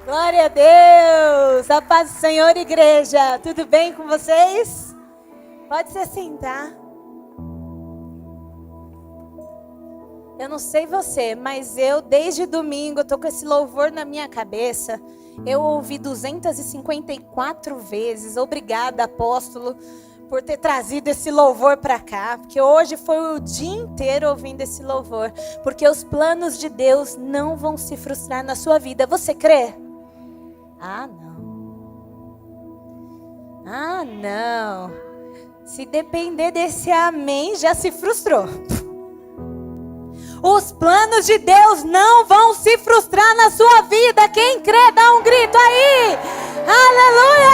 Glória a Deus! A paz do Senhor, igreja. Tudo bem com vocês? Pode se sentar. Eu não sei você, mas eu desde domingo tô com esse louvor na minha cabeça. Eu ouvi 254 vezes. Obrigada, apóstolo, por ter trazido esse louvor para cá, porque hoje foi o dia inteiro ouvindo esse louvor, porque os planos de Deus não vão se frustrar na sua vida. Você crê? Ah, não. Ah, não. Se depender desse amém, já se frustrou. Os planos de Deus não vão se frustrar na sua vida. Quem crê, dá um grito aí. Aleluia!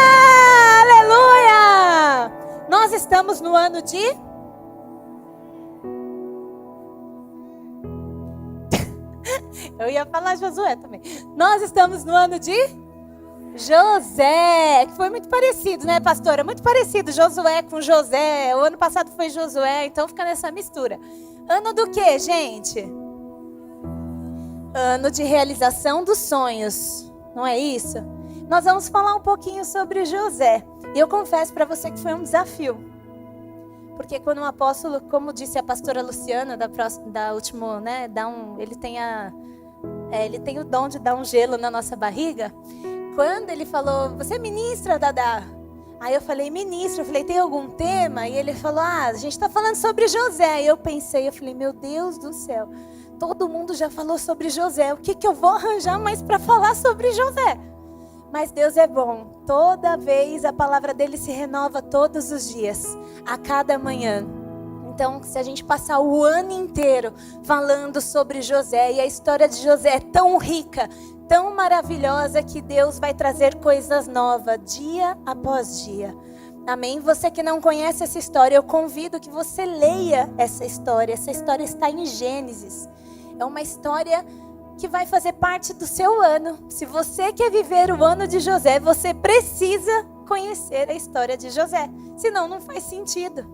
Aleluia! Nós estamos no ano de... Eu ia falar Josué também. Nós estamos no ano de José, que foi muito parecido, né, pastora? Muito parecido, Josué com José. O ano passado foi Josué, então fica nessa mistura. Ano do quê, gente? Ano de realização dos sonhos, não é isso? Nós vamos falar um pouquinho sobre José. E eu confesso para você que foi um desafio. Porque quando um apóstolo, como disse a pastora Luciana, da última, né, ele tem o dom de dar um gelo na nossa barriga. Quando ele falou, você é ministra, Dadá? Aí eu falei, ministra, eu falei, tem algum tema? E ele falou, a gente está falando sobre José. Aí eu pensei, eu falei, meu Deus do céu, todo mundo já falou sobre José, o que eu vou arranjar mais para falar sobre José? Mas Deus é bom, toda vez a palavra dele se renova todos os dias, a cada manhã. Então, se a gente passar o ano inteiro falando sobre José, e a história de José é tão rica, tão maravilhosa, que Deus vai trazer coisas novas, dia após dia. Amém? Você que não conhece essa história, eu convido que você leia essa história. Essa história está em Gênesis. É uma história que vai fazer parte do seu ano. Se você quer viver o ano de José, você precisa conhecer a história de José. Senão não faz sentido.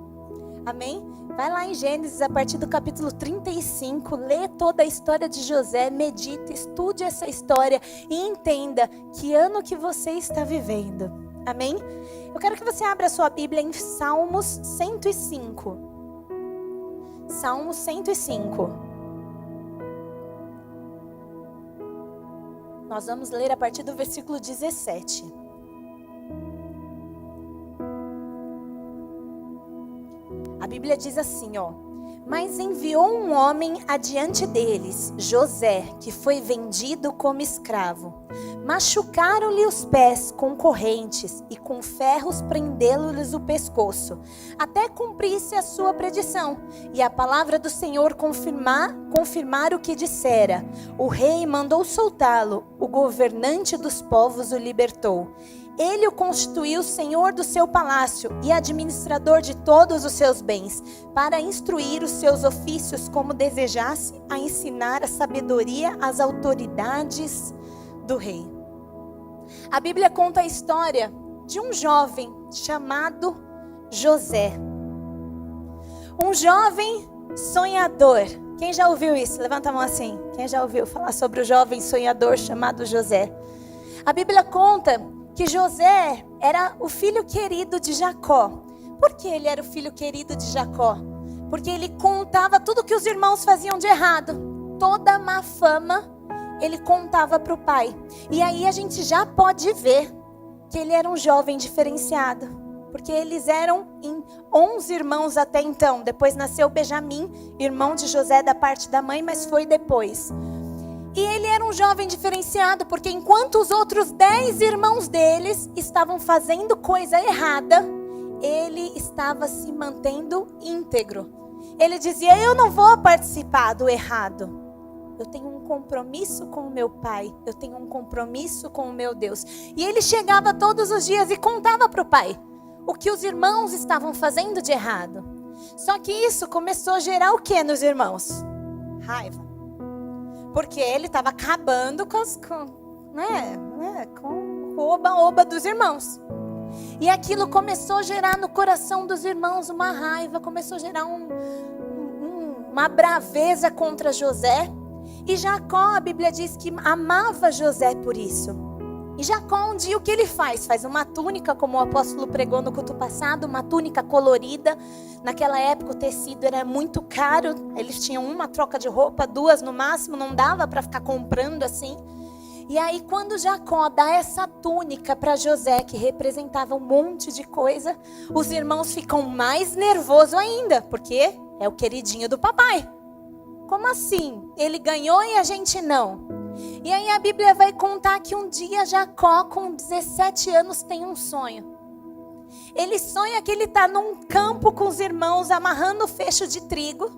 Amém? Vai lá em Gênesis, a partir do capítulo 35, lê toda a história de José, medita, estude essa história e entenda que ano que você está vivendo. Amém? Eu quero que você abra a sua Bíblia em Salmos 105. Salmos 105. Nós vamos ler a partir do versículo 17. A Bíblia diz assim, ó. Mas enviou um homem adiante deles, José, que foi vendido como escravo. Machucaram-lhe os pés com correntes e com ferros prendendo-lhes o pescoço, até cumprisse a sua predição. E a palavra do Senhor confirmar o que dissera. O rei mandou soltá-lo, o governante dos povos o libertou. Ele o constituiu senhor do seu palácio e administrador de todos os seus bens, para instruir os seus ofícios como desejasse, a ensinar a sabedoria às autoridades do rei. A Bíblia conta a história de um jovem chamado José. Um jovem sonhador. Quem já ouviu isso? Levanta a mão assim. Quem já ouviu falar sobre o jovem sonhador chamado José? A Bíblia conta que José era o filho querido de Jacó. Por que ele era o filho querido de Jacó? Porque ele contava tudo que os irmãos faziam de errado. Toda a má fama ele contava para o pai. E aí a gente já pode ver que ele era um jovem diferenciado. Porque eles eram 11 irmãos até então. Depois nasceu Benjamim, irmão de José da parte da mãe, mas foi depois. E ele era um jovem diferenciado, porque enquanto os outros 10 irmãos deles estavam fazendo coisa errada, ele estava se mantendo íntegro. Ele dizia, eu não vou participar do errado. Eu tenho um compromisso com o meu pai, eu tenho um compromisso com o meu Deus. E ele chegava todos os dias e contava para o pai o que os irmãos estavam fazendo de errado. Só que isso começou a gerar o que nos irmãos? Raiva. Porque ele estava acabando com o oba-oba dos irmãos. E aquilo começou a gerar no coração dos irmãos uma raiva, começou a gerar uma braveza contra José. E Jacó, a Bíblia diz que amava José por isso. E Jacó, um dia, o que ele faz? Faz uma túnica, como o apóstolo pregou no culto passado, uma túnica colorida. Naquela época o tecido era muito caro, eles tinham uma troca de roupa, 2 no máximo, não dava para ficar comprando assim. E aí quando Jacó dá essa túnica para José, que representava um monte de coisa, os irmãos ficam mais nervosos ainda, porque é o queridinho do papai. Como assim? Ele ganhou e a gente não? E aí a Bíblia vai contar que um dia Jacó, com 17 anos, tem um sonho. Ele sonha que ele está num campo com os irmãos, amarrando o fecho de trigo.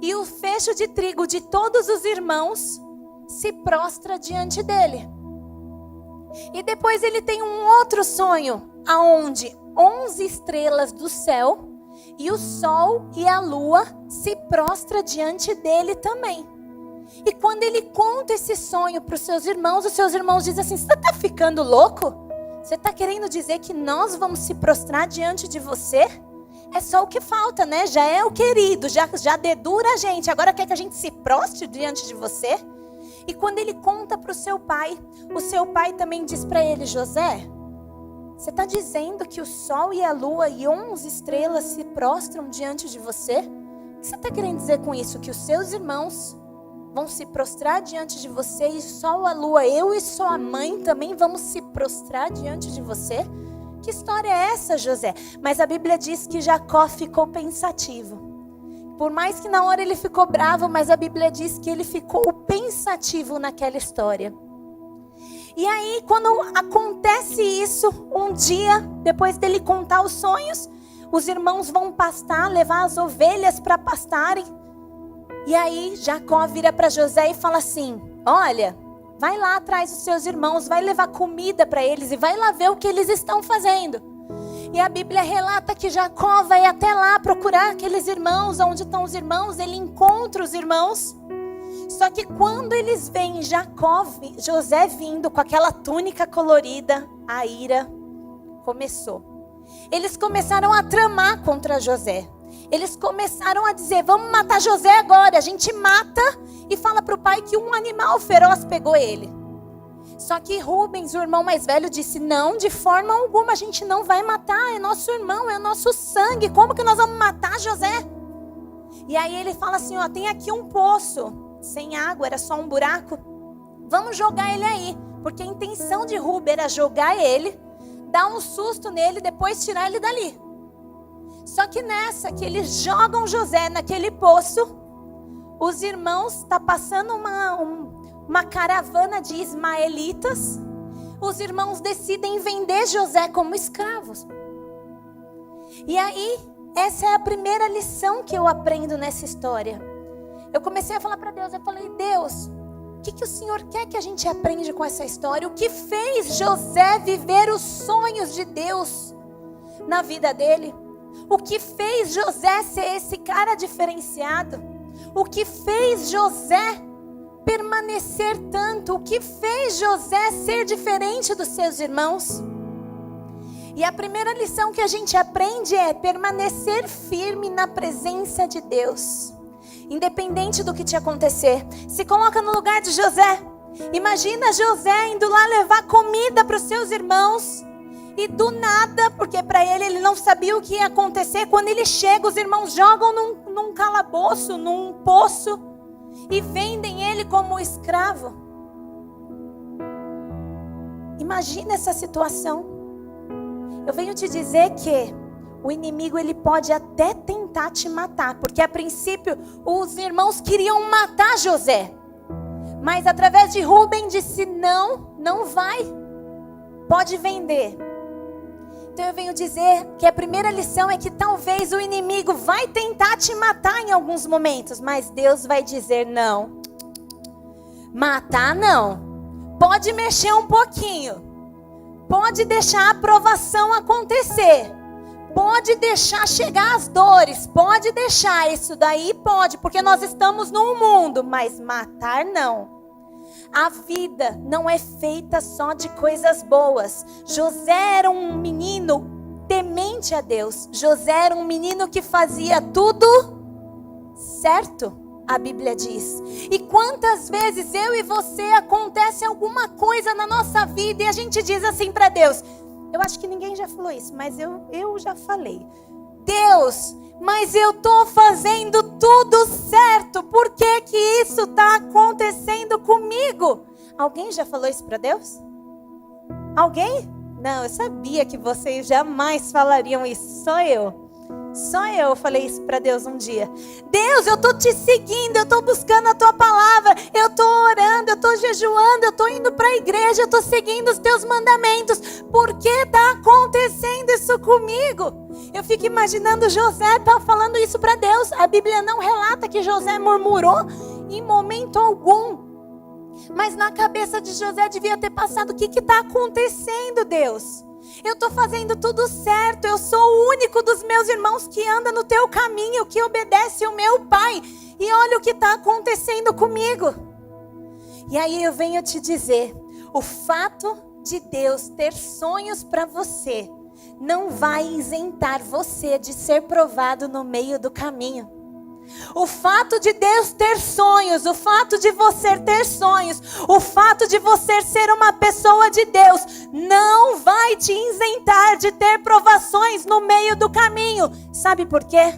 E o fecho de trigo de todos os irmãos se prostra diante dele. E depois ele tem um outro sonho, aonde 11 estrelas do céu e o sol e a lua se prostra diante dele também. E quando ele conta esse sonho para os seus irmãos dizem assim: você está ficando louco? Você está querendo dizer que nós vamos se prostrar diante de você? É só o que falta, né? Já é o querido, já dedura a gente. Agora quer que a gente se prostre diante de você? E quando ele conta para o seu pai também diz para ele: José, você está dizendo que o sol e a lua e 11 estrelas se prostram diante de você? O que você está querendo dizer com isso? Que os seus irmãos vão se prostrar diante de você e o sol, a lua, eu e sua mãe também vamos se prostrar diante de você? Que história é essa, José? Mas a Bíblia diz que Jacó ficou pensativo. Por mais que na hora ele ficou bravo, mas a Bíblia diz que ele ficou pensativo naquela história. E aí, quando acontece isso, um dia, depois dele contar os sonhos, os irmãos vão pastar, levar as ovelhas para pastarem. E aí, Jacó vira para José e fala assim: olha, vai lá atrás dos seus irmãos, vai levar comida para eles e vai lá ver o que eles estão fazendo. E a Bíblia relata que Jacó vai até lá procurar aqueles irmãos, onde estão os irmãos, ele encontra os irmãos. Só que quando eles veem José vindo com aquela túnica colorida, a ira começou. Eles começaram a tramar contra José. Eles começaram a dizer: vamos matar José agora. A gente mata e fala para o pai que um animal feroz pegou ele. Só que Rubens, o irmão mais velho, disse: não, de forma alguma a gente não vai matar. É nosso irmão, é nosso sangue. Como que nós vamos matar José? E aí ele fala assim: ó, tem aqui um poço sem água, era só um buraco. Vamos jogar ele aí. Porque a intenção de Rubem era jogar ele, dar um susto nele e depois tirar ele dali. Só que nessa que eles jogam José naquele poço, os irmãos, está passando uma caravana de ismaelitas, os irmãos decidem vender José como escravos. E aí, essa é a primeira lição que eu aprendo nessa história. Eu comecei a falar para Deus, eu falei: Deus, o que o Senhor quer que a gente aprenda com essa história? O que fez José viver os sonhos de Deus na vida dele? O que fez José ser esse cara diferenciado? O que fez José permanecer tanto? O que fez José ser diferente dos seus irmãos? E a primeira lição que a gente aprende é permanecer firme na presença de Deus. Independente do que te acontecer. Se coloca no lugar de José. Imagina José indo lá levar comida para os seus irmãos. E do nada, porque para ele não sabia o que ia acontecer. Quando ele chega, os irmãos jogam num calabouço, num poço. E vendem ele como escravo. Imagina essa situação. Eu venho te dizer que o inimigo ele pode até tentar te matar. Porque a princípio os irmãos queriam matar José. Mas através de Rubem disse: não vai. Pode vender. Então eu venho dizer que a primeira lição é que talvez o inimigo vai tentar te matar em alguns momentos, mas Deus vai dizer: não. Matar não. Pode mexer um pouquinho. Pode deixar a aprovação acontecer. Pode deixar chegar as dores. Pode deixar, isso daí pode, porque nós estamos num mundo, mas matar não. A vida não é feita só de coisas boas. José era um menino temente a Deus. José era um menino que fazia tudo certo. a Bíblia diz. E quantas vezes eu e você acontece alguma coisa na nossa vida e a gente diz assim para Deus, eu acho que ninguém já falou isso, mas eu já falei. Deus, mas eu tô fazendo tudo certo, por que que isso está acontecendo comigo? Alguém já falou isso para Deus? Alguém? Não, eu sabia que vocês jamais falariam isso, só eu falei isso para Deus um dia. Deus, eu tô te seguindo, eu tô buscando a tua palavra, eu tô orando, eu tô jejuando, eu tô indo para a igreja, eu tô seguindo os teus mandamentos. Por que tá acontecendo isso comigo? Eu fico imaginando José falando isso para Deus. A Bíblia não relata que José murmurou em momento algum. Mas na cabeça de José devia ter passado, o que está acontecendo, Deus? Eu estou fazendo tudo certo, eu sou o único dos meus irmãos que anda no teu caminho, que obedece o meu pai. E olha o que está acontecendo comigo. E aí eu venho te dizer, o fato de Deus ter sonhos para você, não vai isentar você de ser provado no meio do caminho. O fato de Deus ter sonhos, o fato de você ter sonhos, o fato de você ser uma pessoa de Deus, não vai te isentar de ter provações no meio do caminho. Sabe por quê?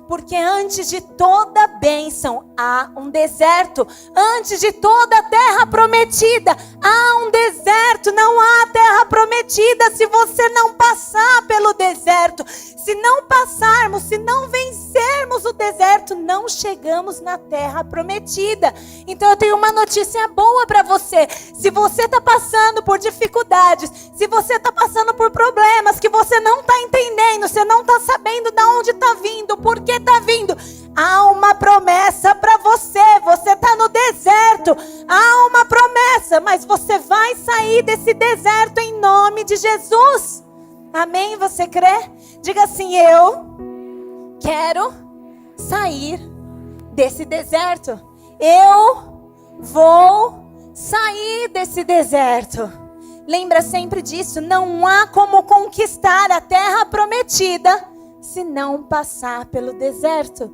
Porque antes de toda bênção há um deserto. Antes de toda terra prometida há um deserto. Não há terra prometida se você não passar pelo deserto. Se não passarmos, se não vencermos o deserto, não chegamos na terra prometida. Então eu tenho uma notícia boa para você. Se você está passando por dificuldades, se você está passando por problemas que você não está entendendo, você não está sabendo de onde está vindo, por que está vindo, há uma promessa para você. Você está no deserto, há uma promessa, mas você vai sair desse deserto em nome de Jesus. Amém? Você crê? Diga assim, eu quero sair desse deserto. Eu vou sair desse deserto. Lembra sempre disso, não há como conquistar a terra prometida se não passar pelo deserto.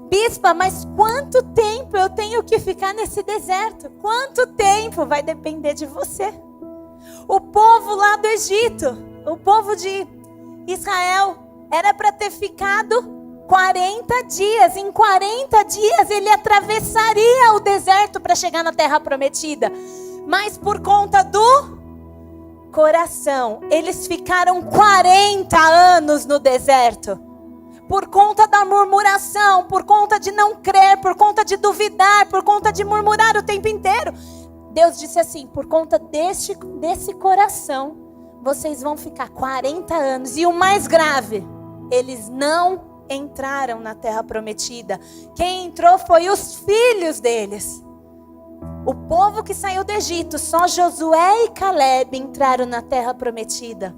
Bispa, mas quanto tempo eu tenho que ficar nesse deserto? Quanto tempo? Vai depender de você. O povo lá do Egito, o povo de Israel, era para ter ficado 40 dias. Em 40 dias ele atravessaria o deserto para chegar na terra prometida. Mas por conta do coração, eles ficaram 40 anos no deserto. Por conta da murmuração, por conta de não crer, por conta de duvidar, por conta de murmurar o tempo inteiro. Deus disse assim, por conta desse coração, vocês vão ficar 40 anos. E o mais grave, eles não entraram na terra prometida. Quem entrou foi os filhos deles. O povo que saiu do Egito, só Josué e Caleb entraram na terra prometida.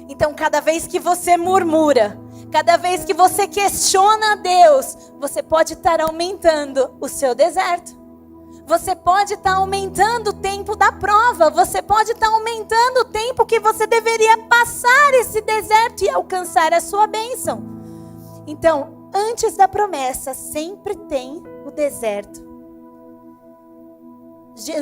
Então, cada vez que você murmura, cada vez que você questiona a Deus, você pode estar aumentando o seu deserto. Você pode estar aumentando o tempo da prova. Você pode estar aumentando o tempo que você deveria passar esse deserto e alcançar a sua bênção. Então, antes da promessa, sempre tem o deserto.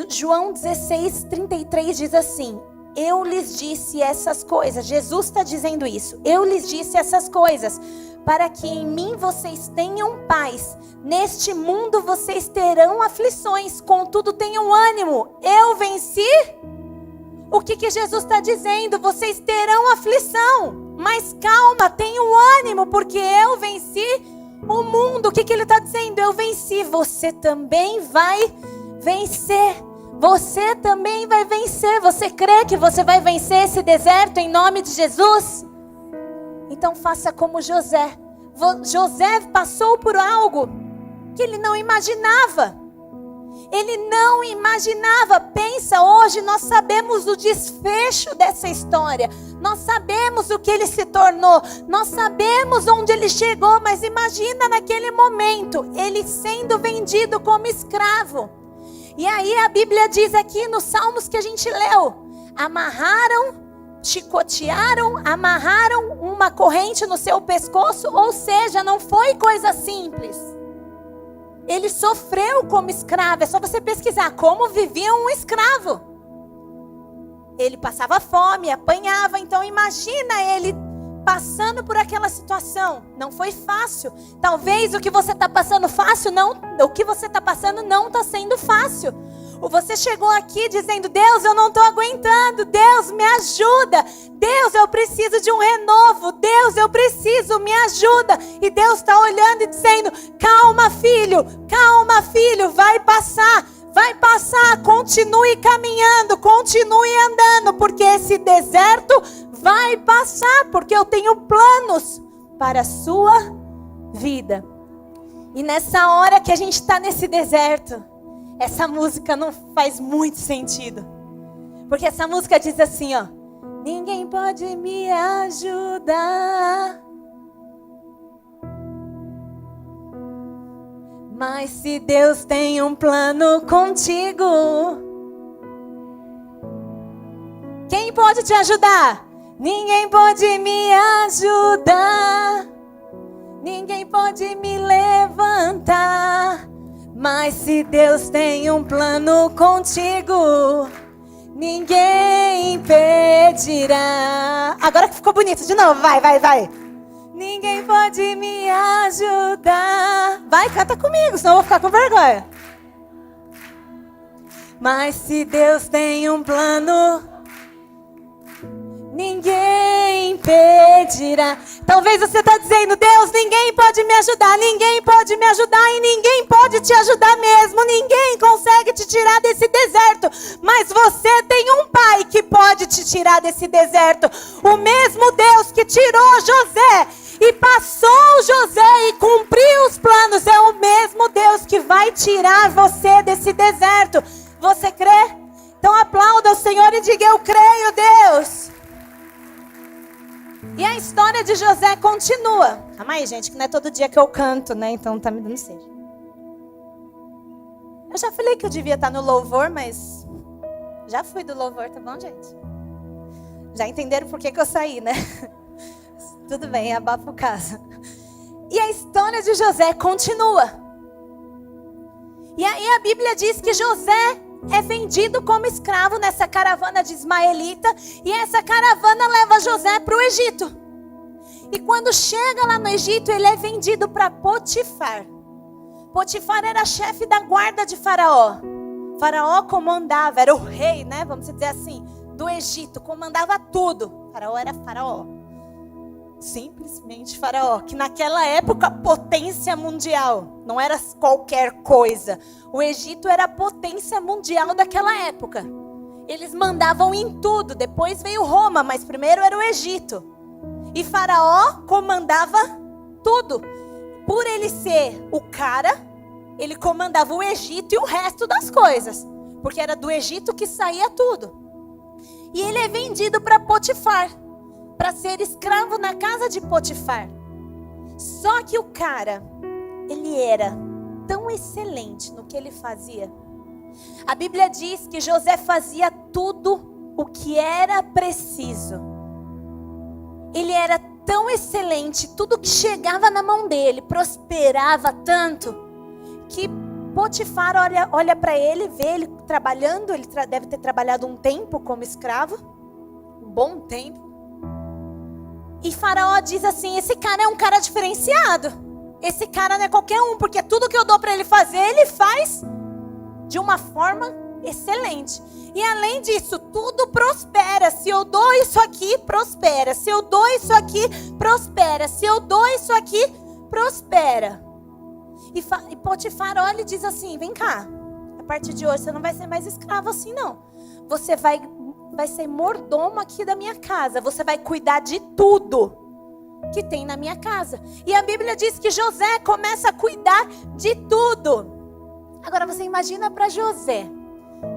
João 16:33 diz assim, eu lhes disse essas coisas. Jesus está dizendo isso. Eu lhes disse essas coisas, para que em mim vocês tenham paz. Neste mundo vocês terão aflições, contudo tenham ânimo. Eu venci. O que Jesus está dizendo? Vocês terão aflição, mas calma, tenham ânimo, porque eu venci o mundo. O que ele está dizendo? Eu venci, você também vai vencer. Você também vai vencer. Você crê que você vai vencer esse deserto em nome de Jesus? Então faça como José. José passou por algo que ele não imaginava. Ele não imaginava. Pensa, hoje nós sabemos o desfecho dessa história. Nós sabemos o que ele se tornou. Nós sabemos onde ele chegou. Mas imagina naquele momento, ele sendo vendido como escravo. E aí a Bíblia diz aqui nos Salmos que a gente leu, amarraram, chicotearam, amarraram uma corrente no seu pescoço, ou seja, não foi coisa simples. Ele sofreu como escravo. É só você pesquisar como vivia um escravo. Ele passava fome, apanhava. Então imagina ele passando por aquela situação. Não foi fácil. Talvez o que você está passando o que você está passando não está sendo fácil. Ou você chegou aqui dizendo: Deus, eu não estou aguentando. Deus, me ajuda. Deus, eu preciso de um renovo. Deus, eu preciso, me ajuda. E Deus está olhando e dizendo: calma, filho, vai passar. Vai passar, continue caminhando, continue andando, porque esse deserto vai passar, porque eu tenho planos para a sua vida. E nessa hora que a gente está nesse deserto, essa música não faz muito sentido. Porque essa música diz assim, ó: ninguém pode me ajudar, mas se Deus tem um plano contigo, quem pode te ajudar? Ninguém pode me ajudar, ninguém pode me levantar, mas se Deus tem um plano contigo, ninguém impedirá. Agora que ficou bonito, de novo, vai. Ninguém pode me ajudar. Vai, canta comigo, senão eu vou ficar com vergonha. Mas se Deus tem um plano, ninguém impedirá. Talvez você está dizendo: Deus, ninguém pode me ajudar e ninguém pode te ajudar mesmo. Ninguém consegue te tirar desse deserto. Mas você tem um pai que pode te tirar desse deserto. O mesmo Deus que tirou José e passou José e cumpriu os planos, é o mesmo Deus que vai tirar você desse deserto. Você crê? Então aplauda o Senhor e diga: eu creio, Deus. E a história de José continua. Calma aí, gente, que não é todo dia que eu canto, né? Então tá me dando sede. Eu já falei que eu devia estar no louvor, mas já fui do louvor, tá bom, gente? Já entenderam por que eu saí, né? Tudo bem, abafa o caso. E a história de José continua. E aí a Bíblia diz que José é vendido como escravo nessa caravana de ismaelita. E essa caravana leva José para o Egito. E quando chega lá no Egito, ele é vendido para Potifar. Potifar era chefe da guarda de Faraó. Faraó comandava, era o rei, né? Vamos dizer assim, do Egito. Comandava tudo. Faraó era Faraó. Simplesmente Faraó, que naquela época potência mundial, não era qualquer coisa. O Egito era a potência mundial daquela época. Eles mandavam em tudo, depois veio Roma, mas primeiro era o Egito. E Faraó comandava tudo. Por ele ser o cara, ele comandava o Egito e o resto das coisas, porque era do Egito que saía tudo. E ele é vendido para Potifar, para ser escravo na casa de Potifar. Só que o cara, ele era tão excelente no que ele fazia. A Bíblia diz que José fazia tudo o que era preciso. Ele era tão excelente, tudo que chegava na mão dele prosperava tanto, que Potifar olha para ele, vê ele trabalhando. Ele deve ter trabalhado um tempo como escravo, um bom tempo. E Faraó diz assim: esse cara é um cara diferenciado. Esse cara não é qualquer um, porque tudo que eu dou para ele fazer, ele faz de uma forma excelente. E além disso, tudo prospera. Se eu dou isso aqui, prospera. Se eu dou isso aqui, prospera. Se eu dou isso aqui, prospera. E Potifar olha e diz assim: vem cá, a partir de hoje você não vai ser mais escravo assim não. Você vai ser mordomo aqui da minha casa. Você vai cuidar de tudo que tem na minha casa. E a Bíblia diz que José começa a cuidar de tudo. Agora você imagina para José,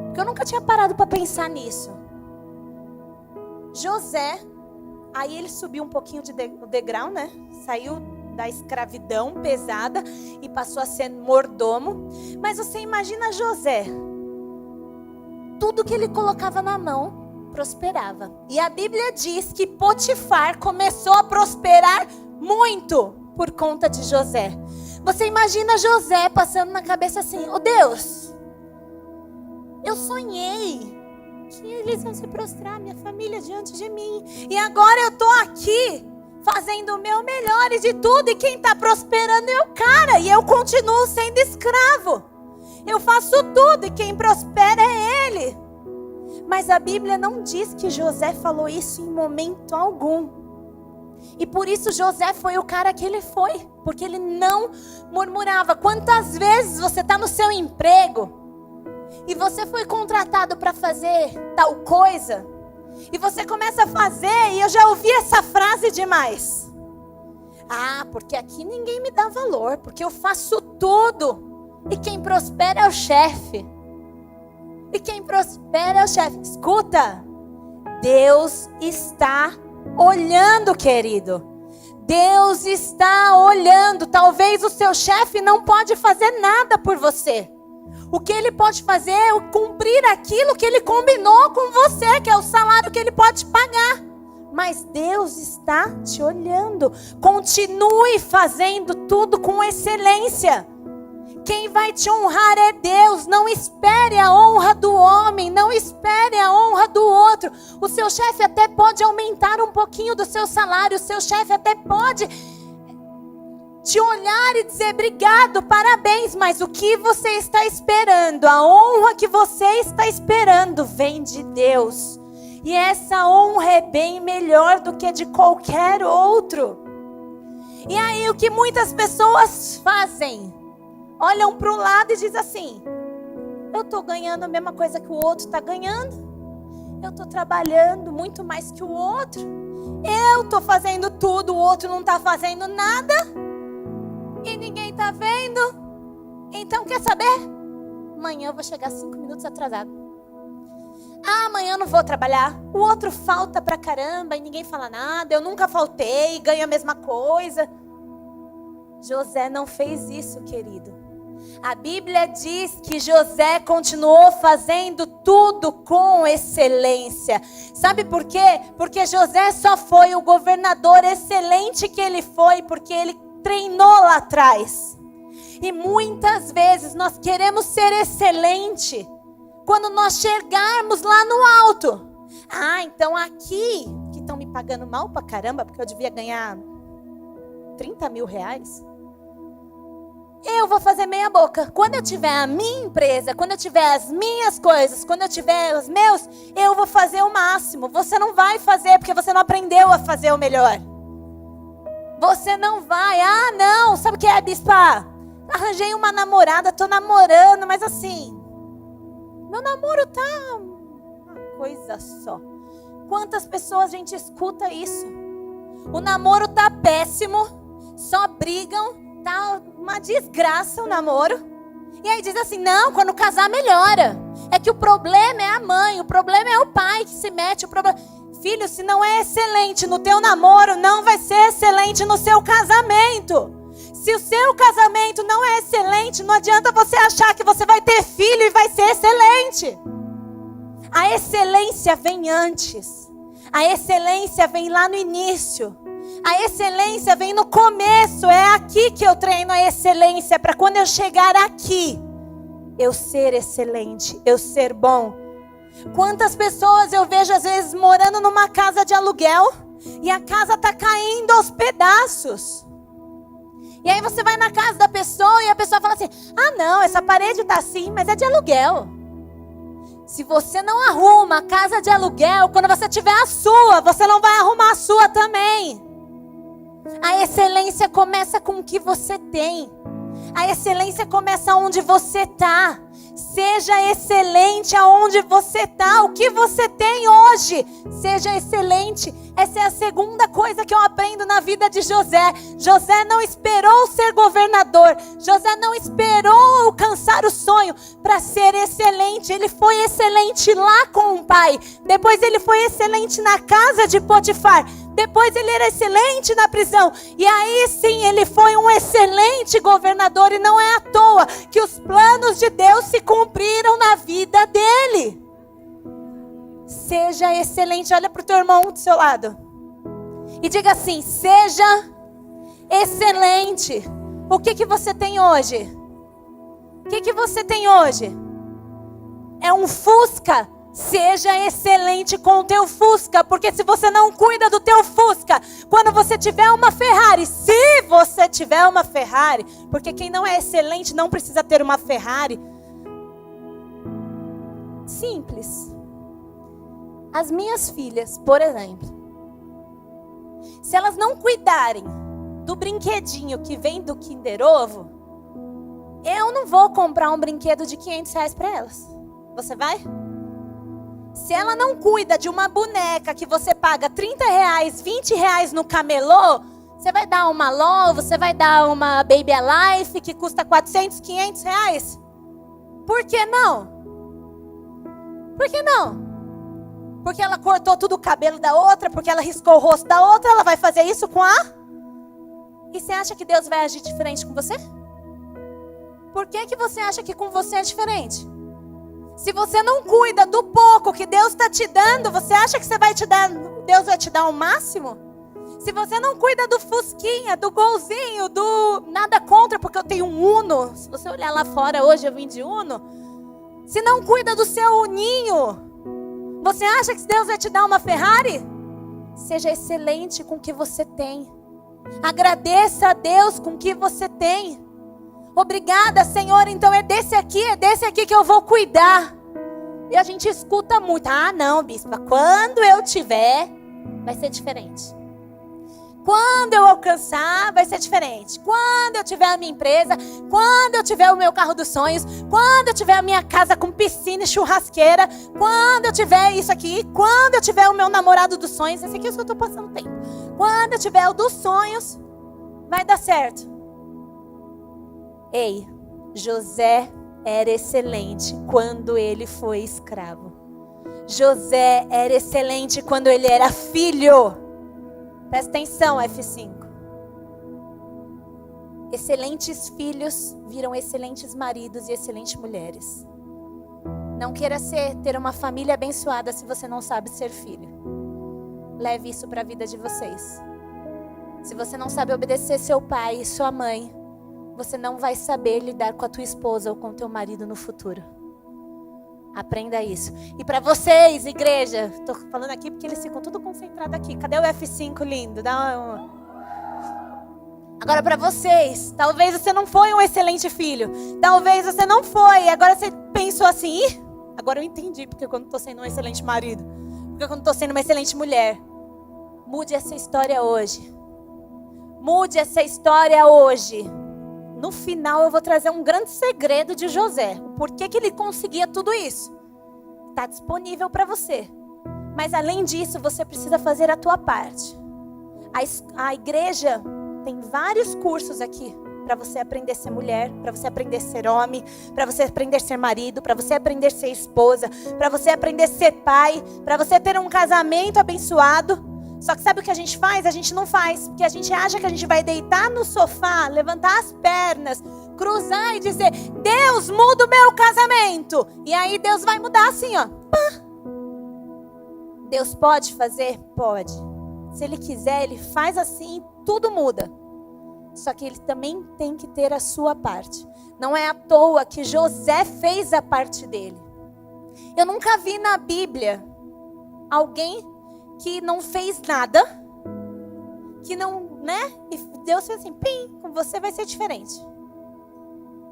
porque eu nunca tinha parado para pensar nisso. José, aí ele subiu um pouquinho o degrau, né? Saiu da escravidão pesada e passou a ser mordomo. Mas você imagina José, tudo que ele colocava na mão prosperava. E a Bíblia diz que Potifar começou a prosperar muito por conta de José. Você imagina José passando na cabeça assim: "Oh Deus, eu sonhei que eles iam se prostrar, minha família, diante de mim. E agora eu estou aqui, fazendo o meu melhor e de tudo. E quem está prosperando é o cara. E eu continuo sendo escravo. Eu faço tudo e quem prospera é ele." Mas a Bíblia não diz que José falou isso em momento algum. E por isso José foi o cara que ele foi. Porque ele não murmurava. Quantas vezes você está no seu emprego e você foi contratado para fazer tal coisa, e você começa a fazer, e eu já ouvi essa frase demais: "Ah, porque aqui ninguém me dá valor, porque eu faço tudo, e quem prospera é o chefe. E quem prospera é o chefe." Escuta, Deus está olhando, querido. Deus está olhando. Talvez o seu chefe não pode fazer nada por você. O que ele pode fazer é cumprir aquilo que ele combinou com você, que é o salário que ele pode pagar. Mas Deus está te olhando. Continue fazendo tudo com excelência. Quem vai te honrar é Deus. Não espere a honra do homem. Não espere a honra do outro. O seu chefe até pode aumentar um pouquinho do seu salário. O seu chefe até pode te olhar e dizer obrigado, parabéns. Mas o que você está esperando, a honra que você está esperando, vem de Deus. E essa honra é bem melhor do que de qualquer outro. E aí o que muitas pessoas fazem? Olham para o lado e dizem assim: eu estou ganhando a mesma coisa que o outro está ganhando. Eu estou trabalhando muito mais que o outro. Eu estou fazendo tudo, o outro não está fazendo nada. E ninguém está vendo. Então quer saber? Amanhã eu vou chegar 5 minutos atrasado. Ah, amanhã eu não vou trabalhar. O outro falta pra caramba e ninguém fala nada. Eu nunca faltei, ganho a mesma coisa. José não fez isso, querido. A Bíblia diz que José continuou fazendo tudo com excelência. Sabe por quê? Porque José só foi o governador excelente que ele foi porque ele treinou lá atrás. E muitas vezes nós queremos ser excelente quando nós chegarmos lá no alto. Ah, então aqui, que estão me pagando mal pra caramba, porque eu devia ganhar 30 mil reais. Eu vou fazer meia boca. Quando eu tiver a minha empresa, quando eu tiver as minhas coisas, quando eu tiver os meus, eu vou fazer o máximo. Você não vai fazer porque você não aprendeu a fazer o melhor. Você não vai. Ah, não. Sabe o que é, bispa? Arranjei uma namorada, tô namorando, mas assim, meu namoro tá uma coisa só. Quantas pessoas a gente escuta isso? O namoro tá péssimo, só brigam, tá uma desgraça o namoro. E aí diz assim, não, quando casar melhora. É que o problema é a mãe, o problema é o pai que se mete, o problema... Filho, se não é excelente no teu namoro, não vai ser excelente no seu casamento. Se o seu casamento não é excelente, não adianta você achar que você vai ter filho e vai ser excelente. A excelência vem antes. A excelência vem lá no início. A excelência vem no começo. É aqui que eu treino a excelência, para quando eu chegar aqui, eu ser excelente, eu ser bom. Quantas pessoas eu vejo às vezes morando numa casa de aluguel e a casa está caindo aos pedaços. E aí você vai na casa da pessoa e a pessoa fala assim, ah não, essa parede está assim, mas é de aluguel. Se você não arruma a casa de aluguel, quando você tiver a sua, você não vai arrumar a sua também. A excelência começa com o que você tem. A excelência começa onde você está. Seja excelente aonde você está. O que você tem hoje, seja excelente. Essa é a segunda coisa que eu aprendo na vida de José. José não esperou ser governador. José não esperou alcançar o sonho para ser excelente. Ele foi excelente lá com o pai. Depois ele foi excelente na casa de Potifar. Depois ele era excelente na prisão. E aí sim ele foi um excelente governador. E não é à toa que os planos de Deus se cumpriram na vida dele. Seja excelente. Olha para o teu irmão do seu lado e diga assim, seja excelente. O que você tem hoje? O que você tem hoje? É um Fusca? Seja excelente com o teu Fusca, porque se você não cuida do teu Fusca, quando você tiver uma Ferrari, se você tiver uma Ferrari, porque quem não é excelente não precisa ter uma Ferrari. Simples. As minhas filhas, por exemplo, se elas não cuidarem do brinquedinho que vem do Kinder Ovo, eu não vou comprar um brinquedo de R$500 para elas. Você vai? Se ela não cuida de uma boneca que você paga R$30, R$20 no camelô, você vai dar uma LOL, você vai dar uma Baby Alive que custa R$400, R$500? Por que não? Por que não? Porque ela cortou tudo o cabelo da outra, porque ela riscou o rosto da outra, ela vai fazer isso com a... E você acha que Deus vai agir diferente com você? Por que você acha que com você é diferente? Se você não cuida do pouco que Deus está te dando, você acha que Deus vai te dar o máximo? Se você não cuida do Fusquinha, do Golzinho, do... Nada contra, porque eu tenho um Uno. Se você olhar lá fora, hoje eu vim de Uno. Se não cuida do seu Uninho, você acha que Deus vai te dar uma Ferrari? Seja excelente com o que você tem. Agradeça a Deus com o que você tem. Obrigada, Senhor, então é desse aqui que eu vou cuidar. E a gente escuta muito. Ah, não, bispa, quando eu tiver, vai ser diferente. Quando eu alcançar, vai ser diferente. Quando eu tiver a minha empresa, quando eu tiver o meu carro dos sonhos, quando eu tiver a minha casa com piscina e churrasqueira, quando eu tiver isso aqui, quando eu tiver o meu namorado dos sonhos, esse aqui é o que eu estou passando tempo. Quando eu tiver o dos sonhos, vai dar certo. Ei, José era excelente quando ele foi escravo. José era excelente quando ele era filho. Presta atenção, F5. Excelentes filhos viram excelentes maridos e excelentes mulheres. Não queira ter uma família abençoada se você não sabe ser filho. Leve isso para a vida de vocês. Se você não sabe obedecer seu pai e sua mãe, você não vai saber lidar com a tua esposa ou com o teu marido no futuro. Aprenda isso. E para vocês, igreja, estou falando aqui porque eles ficam tudo concentrados aqui. Cadê o F5 lindo? Agora para vocês, talvez você não foi um excelente filho. Talvez você não foi. Agora você pensou assim, agora eu entendi porque quando estou sendo um excelente marido. Porque quando estou sendo uma excelente mulher. Mude essa história hoje. Mude essa história hoje. No final eu vou trazer um grande segredo de José. O porquê que ele conseguia tudo isso. Está disponível para você. Mas além disso, você precisa fazer a tua parte. A igreja tem vários cursos aqui. Para você aprender a ser mulher, para você aprender a ser homem, para você aprender a ser marido, para você aprender a ser esposa, para você aprender a ser pai, para você ter um casamento abençoado. Só que sabe o que a gente faz? A gente não faz. Porque a gente acha que a gente vai deitar no sofá, levantar as pernas, cruzar e dizer: Deus, muda o meu casamento. E aí Deus vai mudar assim, ó. Pá. Deus pode fazer? Pode. Se Ele quiser, Ele faz assim e tudo muda. Só que Ele também tem que ter a sua parte. Não é à toa que José fez a parte dele. Eu nunca vi na Bíblia alguém que não fez nada, que não, né? E Deus fez assim, pim, com você vai ser diferente.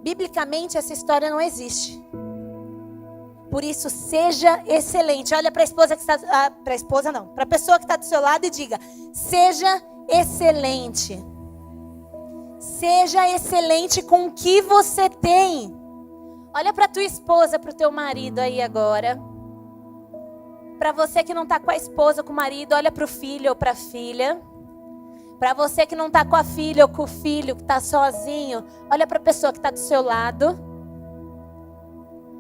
Biblicamente essa história não existe. Por isso, seja excelente. Olha para a esposa que está, para a esposa não, para a pessoa que está do seu lado e diga: seja excelente. Seja excelente com o que você tem. Olha para tua esposa, para o teu marido aí agora. Para você que não está com a esposa, com o marido, olha para o filho ou para a filha. Para você que não está com a filha ou com o filho, que está sozinho, olha para a pessoa que está do seu lado.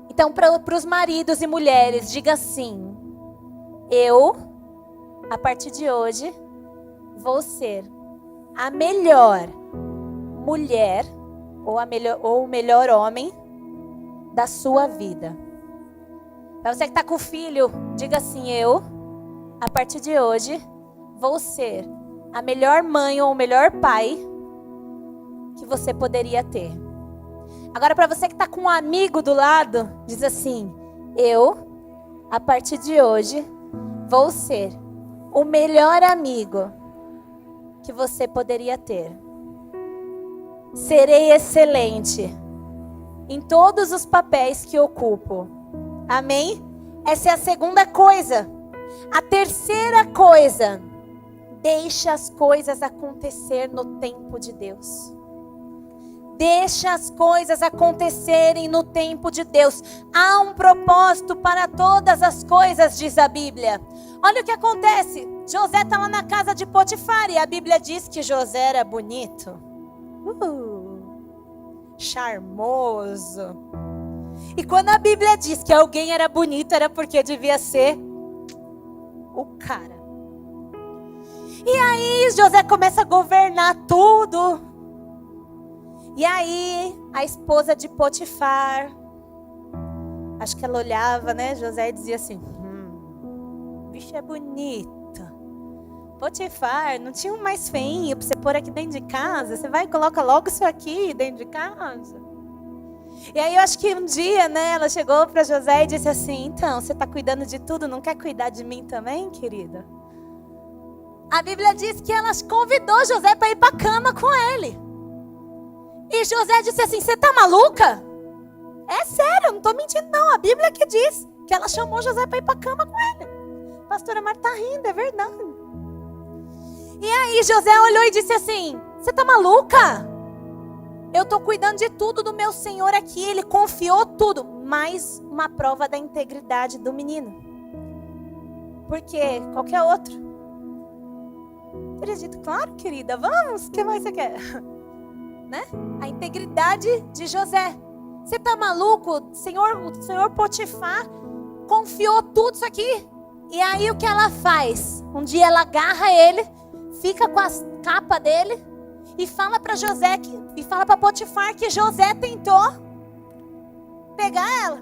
Então, para os maridos e mulheres, diga assim: eu, a partir de hoje, vou ser a melhor mulher ou o melhor homem da sua vida. Para você que está com o filho, diga assim: eu, a partir de hoje, vou ser a melhor mãe ou o melhor pai que você poderia ter. Agora, para você que está com um amigo do lado, diz assim: eu, a partir de hoje, vou ser o melhor amigo que você poderia ter. Serei excelente em todos os papéis que ocupo. Amém? Essa é a segunda coisa. A terceira coisa: deixa as coisas acontecer no tempo de Deus. Deixa as coisas acontecerem no tempo de Deus. Há um propósito para todas as coisas, diz a Bíblia. Olha o que acontece. José está lá na casa de Potifar e a Bíblia diz que José era bonito. Charmoso. E quando a Bíblia diz que alguém era bonito, era porque devia ser o cara. E aí José começa a governar tudo. E aí a esposa de Potifar, acho que ela olhava, né, José, e dizia assim: o bicho é bonito. Potifar, não tinha um mais feinho para você pôr aqui dentro de casa? Você vai e coloca logo isso aqui dentro de casa. E aí eu acho que um dia, né, ela chegou para José e disse assim: então, você está cuidando de tudo, não quer cuidar de mim também, querida? A Bíblia diz que ela convidou José para ir para a cama com ele. E José disse assim: você tá maluca? É sério, eu não tô mentindo não. A Bíblia que diz que ela chamou José para ir para a cama com ele. A pastora Marta tá rindo, é verdade. E aí José olhou e disse assim: você tá maluca? Eu tô cuidando de tudo do meu Senhor aqui. Ele confiou tudo. Mais uma prova da integridade do menino. Porque qualquer outro teria dito: claro, querida, vamos, o que mais você quer? Né? A integridade de José. Você tá maluco? O senhor Potifar confiou tudo isso aqui. E aí o que ela faz? Um dia ela agarra ele, fica com a capa dele e fala para José e fala para Potifar que José tentou pegar ela.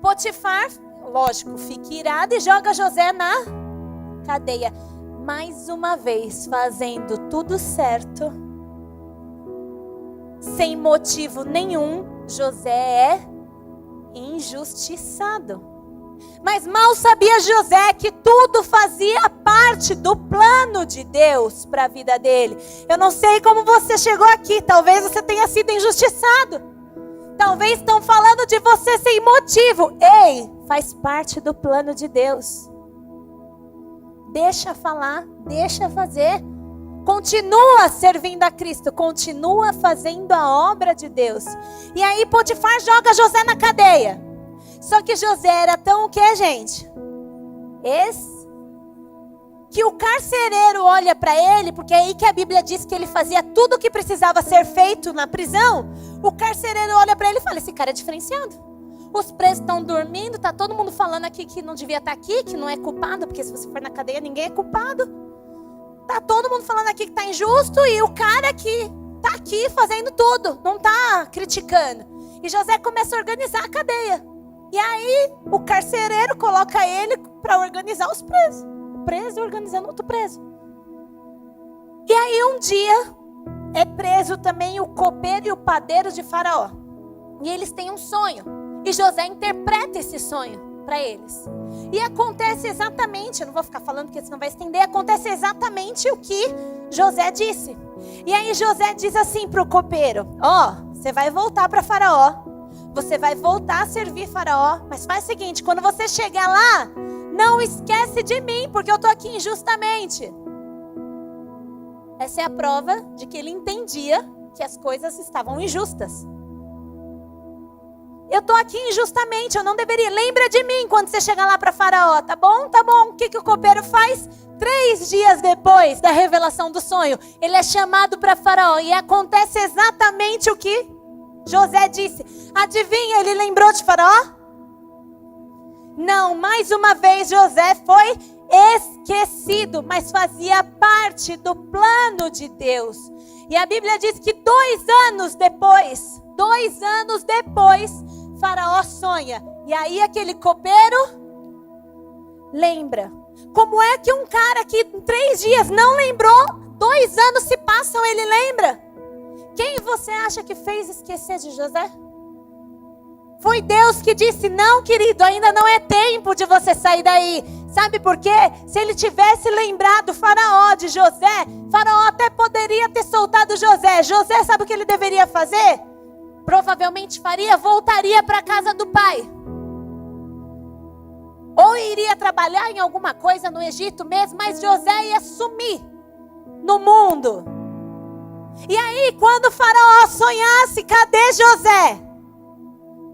Potifar, lógico, fica irado e joga José na cadeia. Mais uma vez, fazendo tudo certo, sem motivo nenhum, José é injustiçado. Mas mal sabia José que tudo fazia parte do plano de Deus para a vida dele. Eu não sei como você chegou aqui, talvez você tenha sido injustiçado. Talvez estão falando de você sem motivo. Ei, faz parte do plano de Deus. Deixa falar, deixa fazer. Continua servindo a Cristo, continua fazendo a obra de Deus. E aí Potifar joga José na cadeia. Só que José era tão o que, gente? Que o carcereiro olha para ele, porque é aí que a Bíblia diz que ele fazia tudo o que precisava ser feito na prisão. O carcereiro olha para ele e fala: esse cara é diferenciado. Os presos estão dormindo, tá todo mundo falando aqui que não devia estar aqui, que não é culpado, porque se você for na cadeia ninguém é culpado. Tá todo mundo falando aqui que tá injusto e o cara que tá aqui fazendo tudo, não tá criticando. E José começa a organizar a cadeia. E aí o carcereiro coloca ele para organizar os presos. O preso organizando outro preso. E aí um dia é preso também o copeiro e o padeiro de Faraó. E eles têm um sonho. E José interpreta esse sonho para eles. E acontece exatamente, eu não vou ficar falando porque senão vai estender, acontece exatamente o que José disse. E aí José diz assim para o copeiro: você vai voltar para Faraó, você vai voltar a servir Faraó, mas faz o seguinte, quando você chegar lá, não esquece de mim, porque eu estou aqui injustamente. Essa é a prova de que ele entendia que as coisas estavam injustas. Eu estou aqui injustamente, eu não deveria. Lembra de mim quando você chegar lá para Faraó, tá bom? Tá bom. O que o copeiro faz? 3 dias depois da revelação do sonho, ele é chamado para Faraó e acontece exatamente o que José disse. Adivinha, ele lembrou de Faraó? Não, mais uma vez José foi esquecido, mas fazia parte do plano de Deus. E a Bíblia diz que 2 anos depois, Faraó sonha. E aí aquele copeiro lembra. Como é que um cara que em 3 dias não lembrou, 2 anos se passam, ele lembra? Quem você acha que fez esquecer de José? Foi Deus que disse: não, querido, ainda não é tempo de você sair daí. Sabe por quê? Se ele tivesse lembrado Faraó de José, Faraó até poderia ter soltado José. José, sabe o que ele deveria fazer? Provavelmente voltaria para a casa do pai. Ou iria trabalhar em alguma coisa no Egito mesmo, mas José ia sumir no mundo. E aí, quando o Faraó sonhasse, cadê José?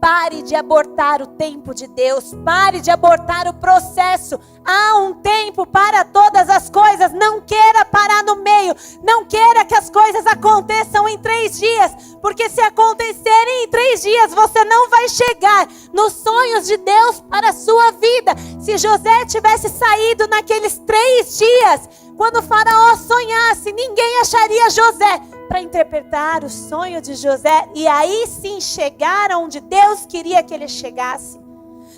Pare de abortar o tempo de Deus. Pare de abortar o processo. Há um tempo para todas as coisas. Não queira parar no meio. Não queira que as coisas aconteçam em 3 dias. Porque se acontecerem em 3 dias, você não vai chegar nos sonhos de Deus para a sua vida. Se José tivesse saído naqueles 3 dias, quando o Faraó sonhasse, ninguém acharia José para interpretar o sonho de José e aí sim chegar onde Deus queria que ele chegasse.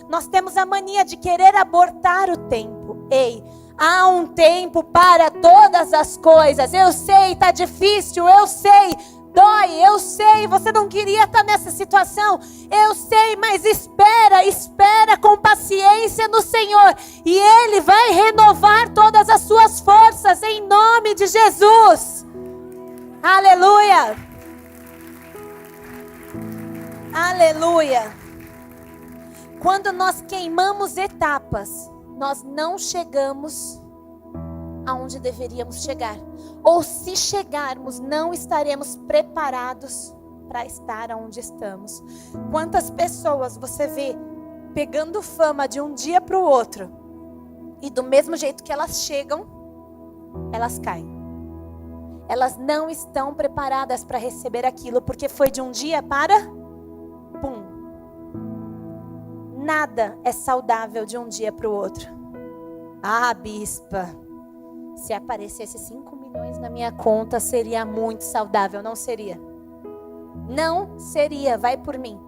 Nós temos a mania de querer abortar o tempo. Ei, há um tempo para todas as coisas. Eu sei, está difícil, eu sei, dói, eu sei, você não queria estar nessa situação, eu sei, mas espera com paciência no Senhor e Ele vai renovar todas as suas forças em nome de Jesus. Aleluia! Aleluia! Quando nós queimamos etapas, nós não chegamos aonde deveríamos chegar. Ou se chegarmos, não estaremos preparados para estar onde estamos. Quantas pessoas você vê pegando fama de um dia para o outro e do mesmo jeito que elas chegam, elas caem. Elas não estão preparadas para receber aquilo, porque foi de um dia para pum. Nada é saudável de um dia para o outro. Ah, bispa, se aparecesse 5 milhões na minha conta, seria muito saudável. Não seria. Não seria, vai por mim.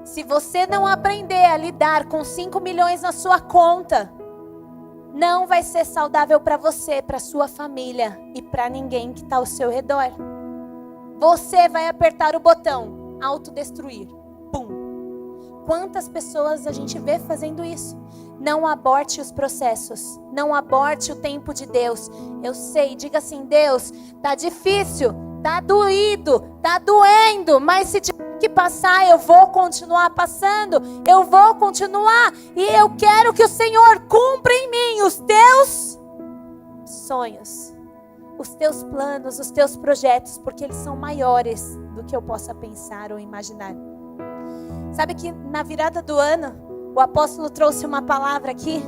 Se você não aprender a lidar com 5 milhões na sua conta, não vai ser saudável para você, para sua família e para ninguém que está ao seu redor. Você vai apertar o botão, autodestruir. Pum. Quantas pessoas a gente vê fazendo isso? Não aborte os processos. Não aborte o tempo de Deus. Eu sei, diga assim: Deus, tá difícil, tá doído, tá doendo, mas se tiver que passar, eu vou continuar passando, eu vou continuar, e eu quero que o Senhor cumpra em mim os teus sonhos, os teus planos, os teus projetos, porque eles são maiores do que eu possa pensar ou imaginar. Sabe que na virada do ano, o apóstolo trouxe uma palavra aqui.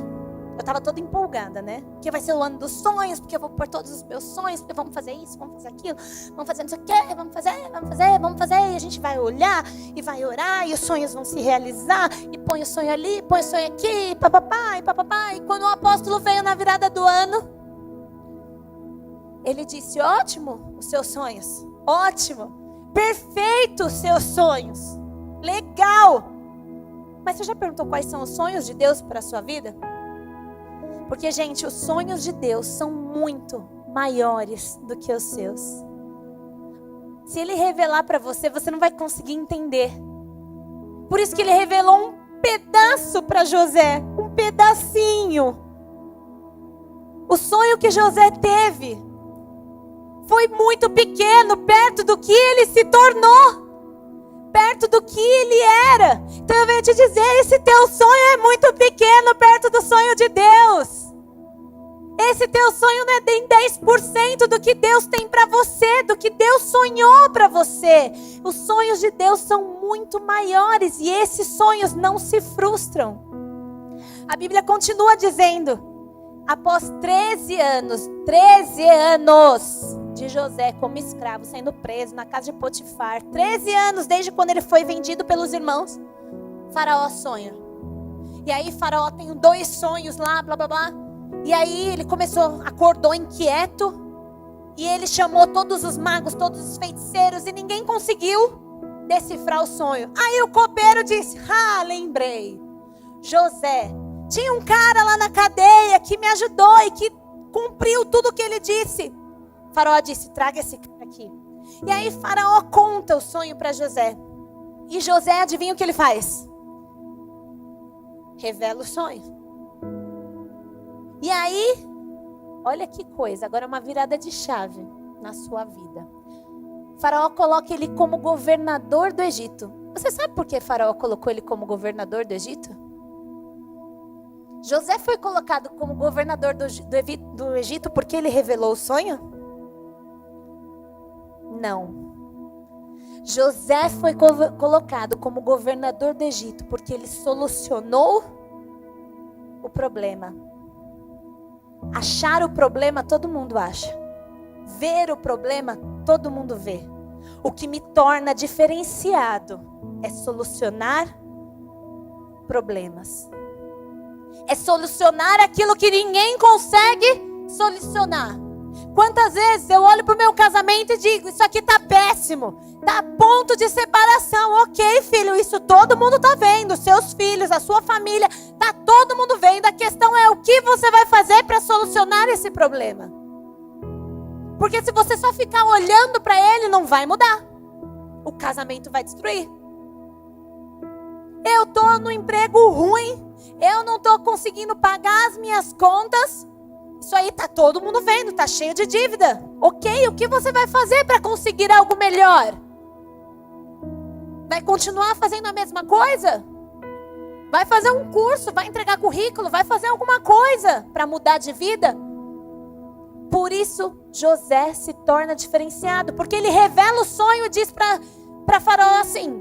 Eu estava toda empolgada, né? Porque vai ser o ano dos sonhos, porque eu vou pôr todos os meus sonhos, porque vamos fazer isso, vamos fazer aquilo, vamos fazer não sei o quê, vamos fazer, e a gente vai olhar e vai orar, e os sonhos vão se realizar, e põe o sonho ali, põe o sonho aqui, papapá, e quando o apóstolo veio na virada do ano, ele disse: ótimo os seus sonhos, ótimo, perfeito os seus sonhos, legal. Mas você já perguntou quais são os sonhos de Deus para a sua vida? Porque, gente, os sonhos de Deus são muito maiores do que os seus. Se Ele revelar para você, você não vai conseguir entender. Por isso que Ele revelou um pedaço para José, um pedacinho. O sonho que José teve foi muito pequeno, perto do que ele se tornou, perto do que ele era. Então eu venho te dizer, esse teu sonho é muito pequeno perto do sonho de Deus. Esse teu sonho não é nem 10% do que Deus tem para você, do que Deus sonhou para você. Os sonhos de Deus são muito maiores e esses sonhos não se frustram. A Bíblia continua dizendo, após 13 anos de José como escravo, sendo preso na casa de Potifar, 13 anos desde quando ele foi vendido pelos irmãos, Faraó sonha. E aí Faraó tem 2 sonhos lá, blá blá blá. E aí ele acordou inquieto, e ele chamou todos os magos, todos os feiticeiros, e ninguém conseguiu decifrar o sonho. Aí o copeiro disse: lembrei, José, tinha um cara lá na cadeia que me ajudou e que cumpriu tudo o que ele disse. Faraó disse: traga esse cara aqui. E aí Faraó conta o sonho para José. E José, adivinha o que ele faz? Revela o sonho. E aí, olha que coisa, agora é uma virada de chave na sua vida. Faraó coloca ele como governador do Egito. Você sabe por que Faraó colocou ele como governador do Egito? José foi colocado como governador do Egito porque ele revelou o sonho? Não. José foi colocado como governador do Egito porque ele solucionou o problema. Achar o problema todo mundo acha. Ver o problema todo mundo vê. O que me torna diferenciado é solucionar problemas. É solucionar aquilo que ninguém consegue solucionar. Quantas vezes eu olho para o meu casamento e digo, isso aqui está péssimo, está a ponto de separação. Ok, filho, isso todo mundo está vendo, seus filhos, a sua família, está todo mundo vendo. A questão é o que você vai fazer para solucionar esse problema. Porque se você só ficar olhando para ele, não vai mudar. O casamento vai destruir. Eu estou no emprego ruim, eu não estou conseguindo pagar as minhas contas. Isso aí tá todo mundo vendo, tá cheio de dívida. Ok, o que você vai fazer para conseguir algo melhor? Vai continuar fazendo a mesma coisa? Vai fazer um curso, vai entregar currículo, vai fazer alguma coisa para mudar de vida? Por isso, José se torna diferenciado, porque ele revela o sonho e diz para Faraó assim: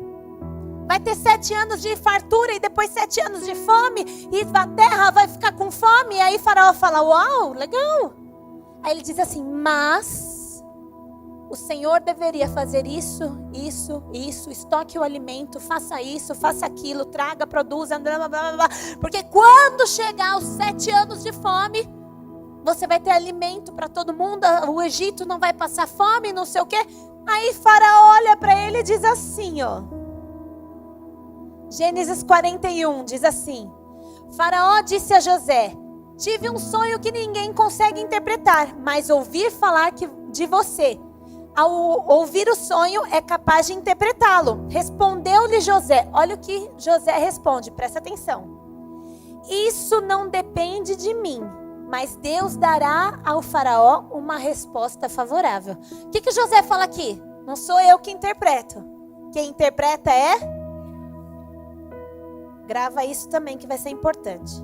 vai ter 7 anos de fartura e depois 7 anos de fome, e a terra vai ficar com fome. E aí Faraó fala, uau, legal. Aí ele diz assim, mas o Senhor deveria fazer isso, estoque o alimento, faça isso, faça aquilo, traga, produza, blá, blá, blá, blá. Porque quando chegar os 7 anos de fome, você vai ter alimento para todo mundo, o Egito não vai passar fome, não sei o quê. Aí Faraó olha para ele e diz assim, ó. Gênesis 41 diz assim: Faraó disse a José, tive um sonho que ninguém consegue interpretar, mas ouvir falar de você. Ao ouvir o sonho é capaz de interpretá-lo. Respondeu-lhe José, olha o que José responde, presta atenção. Isso não depende de mim, mas Deus dará ao Faraó uma resposta favorável. O que José fala aqui? Não sou eu que interpreto. Quem interpreta é... Grava isso também que vai ser importante.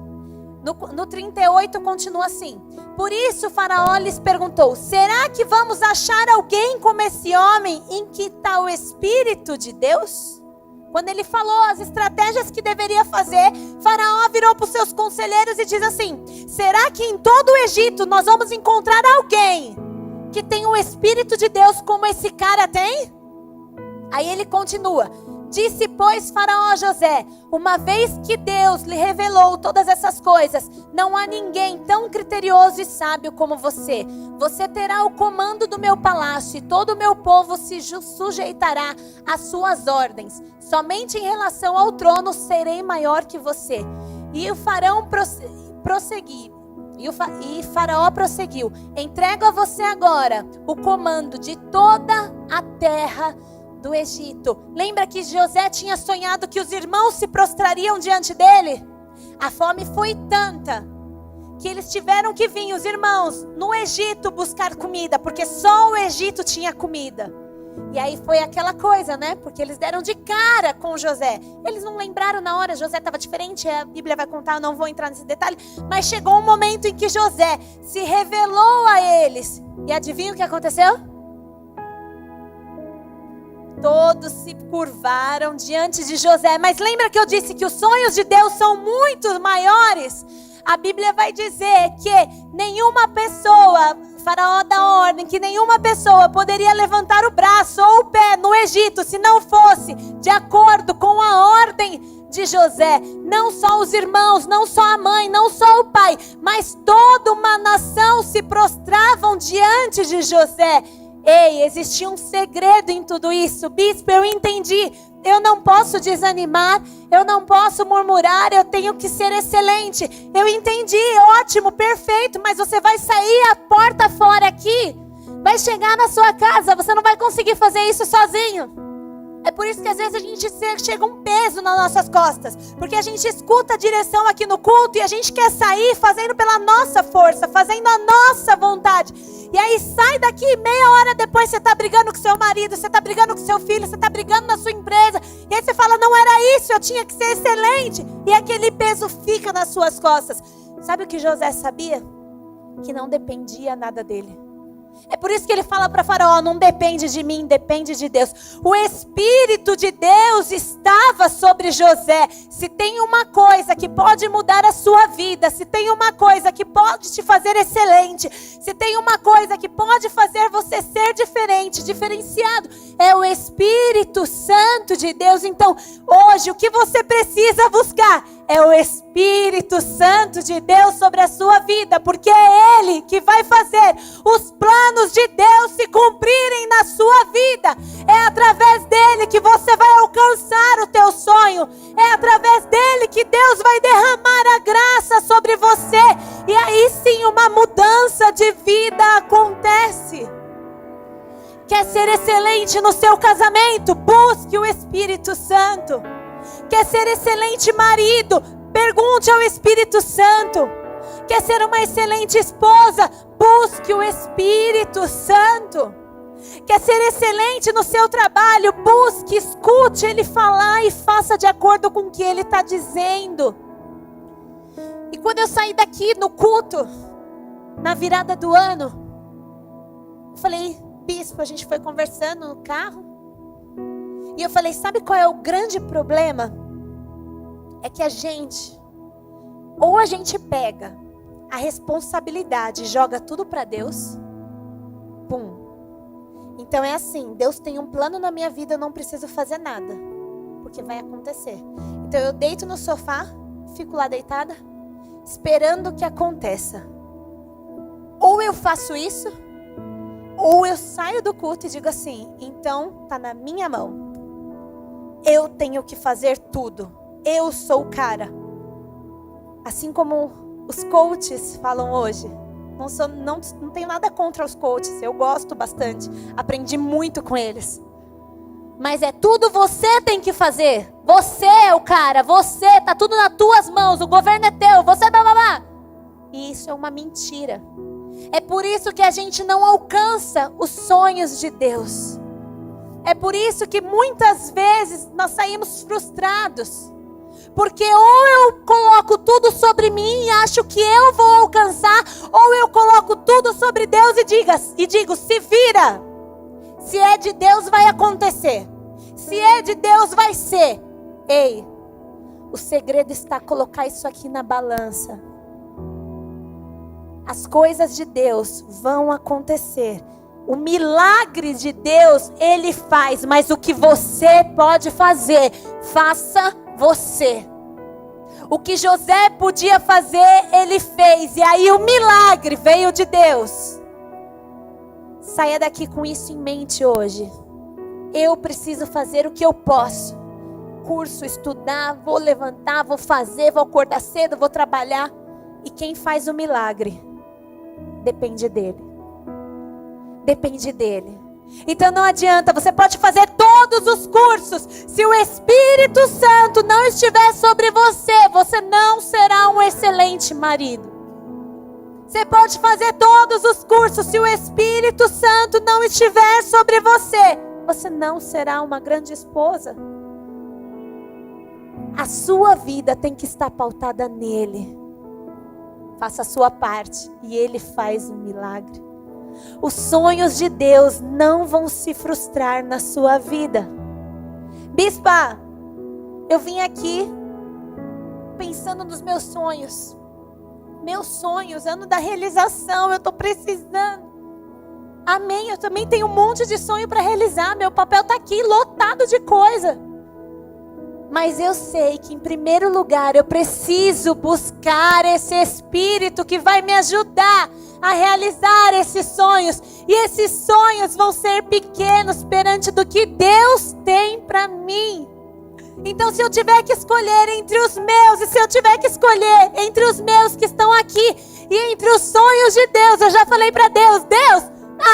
No 38 continua assim. Por isso Faraó lhes perguntou, será que vamos achar alguém como esse homem em que está o Espírito de Deus? Quando ele falou as estratégias que deveria fazer, Faraó virou para os seus conselheiros e diz assim, será que em todo o Egito nós vamos encontrar alguém que tem o Espírito de Deus como esse cara tem? Aí ele continua. Disse, pois, Faraó a José, uma vez que Deus lhe revelou todas essas coisas, não há ninguém tão criterioso e sábio como você. Você terá o comando do meu palácio e todo o meu povo se sujeitará às suas ordens. Somente em relação ao trono serei maior que você. E o Faraó prosseguiu, entrego a você agora o comando de toda a terra do Egito. Lembra que José tinha sonhado que os irmãos se prostrariam diante dele? A fome foi tanta que eles tiveram que vir, os irmãos, no Egito buscar comida, porque só o Egito tinha comida. E aí foi aquela coisa, né? Porque eles deram de cara com José. Eles não lembraram na hora, José estava diferente, a Bíblia vai contar, eu não vou entrar nesse detalhe. Mas chegou um momento em que José se revelou a eles. E adivinha o que aconteceu? Todos se curvaram diante de José. Mas lembra que eu disse que os sonhos de Deus são muito maiores? A Bíblia vai dizer que nenhuma pessoa, Faraó dá ordem, que nenhuma pessoa poderia levantar o braço ou o pé no Egito se não fosse de acordo com a ordem de José. Não só os irmãos, não só a mãe, não só o pai, mas toda uma nação se prostravam diante de José. Ei, existia um segredo em tudo isso. Bispo, eu entendi. Eu não posso desanimar, eu não posso murmurar, eu tenho que ser excelente. Eu entendi, ótimo, perfeito, mas você vai sair a porta fora aqui vai chegar na sua casa, você não vai conseguir fazer isso sozinho. É por isso que às vezes a gente chega um peso nas nossas costas. Porque a gente escuta a direção aqui no culto e a gente quer sair fazendo pela nossa força, fazendo a nossa vontade. E aí sai daqui e meia hora depois você está brigando com seu marido, você está brigando com seu filho, você está brigando na sua empresa. E aí você fala, não era isso, eu tinha que ser excelente. E aquele peso fica nas suas costas. Sabe o que José sabia? Que não dependia nada dele. É por isso que ele fala para Faraó, não depende de mim, depende de Deus. O Espírito de Deus estava sobre José. Se tem uma coisa que pode mudar a sua vida, se tem uma coisa que pode te fazer excelente, se tem uma coisa que pode fazer você ser diferente, diferenciado, é o Espírito Santo de Deus. Então, hoje, o que você precisa buscar é o Espírito Santo de Deus sobre a sua vida, porque é Ele que vai fazer os planos de Deus se cumprirem na sua vida. É através dele que você vai alcançar o teu sonho. É através dele que Deus vai derramar a graça sobre você. E aí sim uma mudança de vida acontece. Quer ser excelente no seu casamento? Busque o Espírito Santo. Quer ser excelente marido? Pergunte ao Espírito Santo. Quer ser uma excelente esposa? Busque o Espírito Santo. Quer ser excelente no seu trabalho? Busque, escute Ele falar e faça de acordo com o que Ele está dizendo. E quando eu saí daqui no culto, na virada do ano, eu falei, bispo, a gente foi conversando no carro. E eu falei, sabe qual é o grande problema? É que a gente pega a responsabilidade e joga tudo para Deus. Pum. Então é assim, Deus tem um plano na minha vida, eu não preciso fazer nada, porque vai acontecer. Então eu deito no sofá, fico lá deitada, esperando que aconteça. Ou eu faço isso, ou eu saio do culto e digo assim, então tá na minha mão. Eu tenho que fazer tudo. Eu sou o cara. Assim como os coaches falam hoje. Não tenho nada contra os coaches. Eu gosto bastante. Aprendi muito com eles. Mas é tudo você tem que fazer. Você é o cara. Você, tá tudo nas tuas mãos. O governo é teu. Você blá. E isso é uma mentira. É por isso que a gente não alcança os sonhos de Deus. É por isso que muitas vezes nós saímos frustrados. Porque ou eu coloco tudo sobre mim e acho que eu vou alcançar, ou eu coloco tudo sobre Deus e digo, se vira. Se é de Deus vai acontecer. Se é de Deus vai ser. Ei, o segredo está colocar isso aqui na balança. As coisas de Deus vão acontecer. O milagre de Deus, Ele faz. Mas o que você pode fazer, faça você. O que José podia fazer, ele fez. E aí o milagre veio de Deus. Saia daqui com isso em mente hoje. Eu preciso fazer o que eu posso. Curso, estudar, vou levantar, vou fazer, vou acordar cedo, vou trabalhar. E quem faz o milagre, depende dele. Depende dele. Então não adianta, você pode fazer todos os cursos. Se o Espírito Santo não estiver sobre você, você não será um excelente marido. Você pode fazer todos os cursos. Se o Espírito Santo não estiver sobre você, você não será uma grande esposa. A sua vida tem que estar pautada nele. Faça a sua parte e ele faz um milagre. Os sonhos de Deus não vão se frustrar na sua vida. Bispa, eu vim aqui pensando nos meus sonhos. Meus sonhos, ano da realização, eu estou precisando. Amém, eu também tenho um monte de sonho para realizar. Meu papel está aqui lotado de coisa. Mas eu sei que em primeiro lugar eu preciso buscar esse Espírito que vai me ajudar a realizar esses sonhos. E esses sonhos vão ser pequenos perante do que Deus tem para mim. Então se eu tiver que escolher entre os meus, e se eu tiver que escolher entre os meus que estão aqui, e entre os sonhos de Deus, eu já falei para Deus, Deus,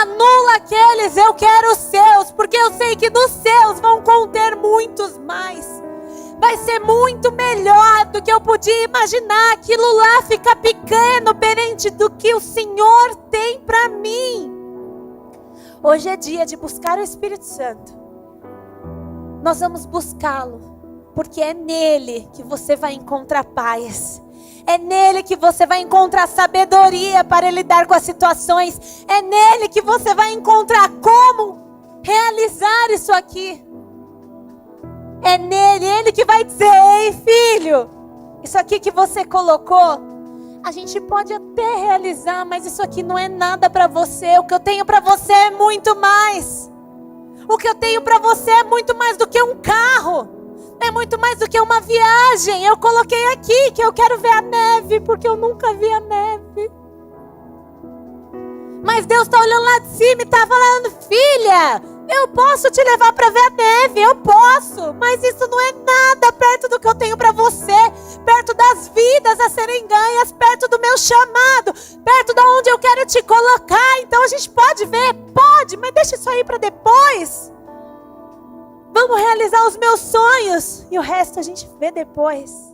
anula deles, eu quero os seus, porque eu sei que nos seus vão conter muitos mais. Vai ser muito melhor do que eu podia imaginar. Aquilo lá fica pequeno perante do que o Senhor tem para mim. Hoje é dia de buscar o Espírito Santo. Nós vamos buscá-lo, porque é nele que você vai encontrar paz. É nele que você vai encontrar sabedoria para lidar com as situações. É nele que você vai encontrar como realizar isso aqui. É nele, ele que vai dizer: ei filho, isso aqui que você colocou, a gente pode até realizar, mas isso aqui não é nada para você. O que eu tenho para você é muito mais. O que eu tenho para você é muito mais do que um carro. É muito mais do que uma viagem. Eu coloquei aqui que eu quero ver a neve, porque eu nunca vi a neve. Mas Deus está olhando lá de cima e está falando: filha, eu posso te levar para ver a neve, eu posso. Mas isso não é nada perto do que eu tenho para você. Perto das vidas a serem ganhas, perto do meu chamado, perto de onde eu quero te colocar. Então a gente pode ver? Pode, mas deixa isso aí para depois. Vamos realizar os meus sonhos e o resto a gente vê depois.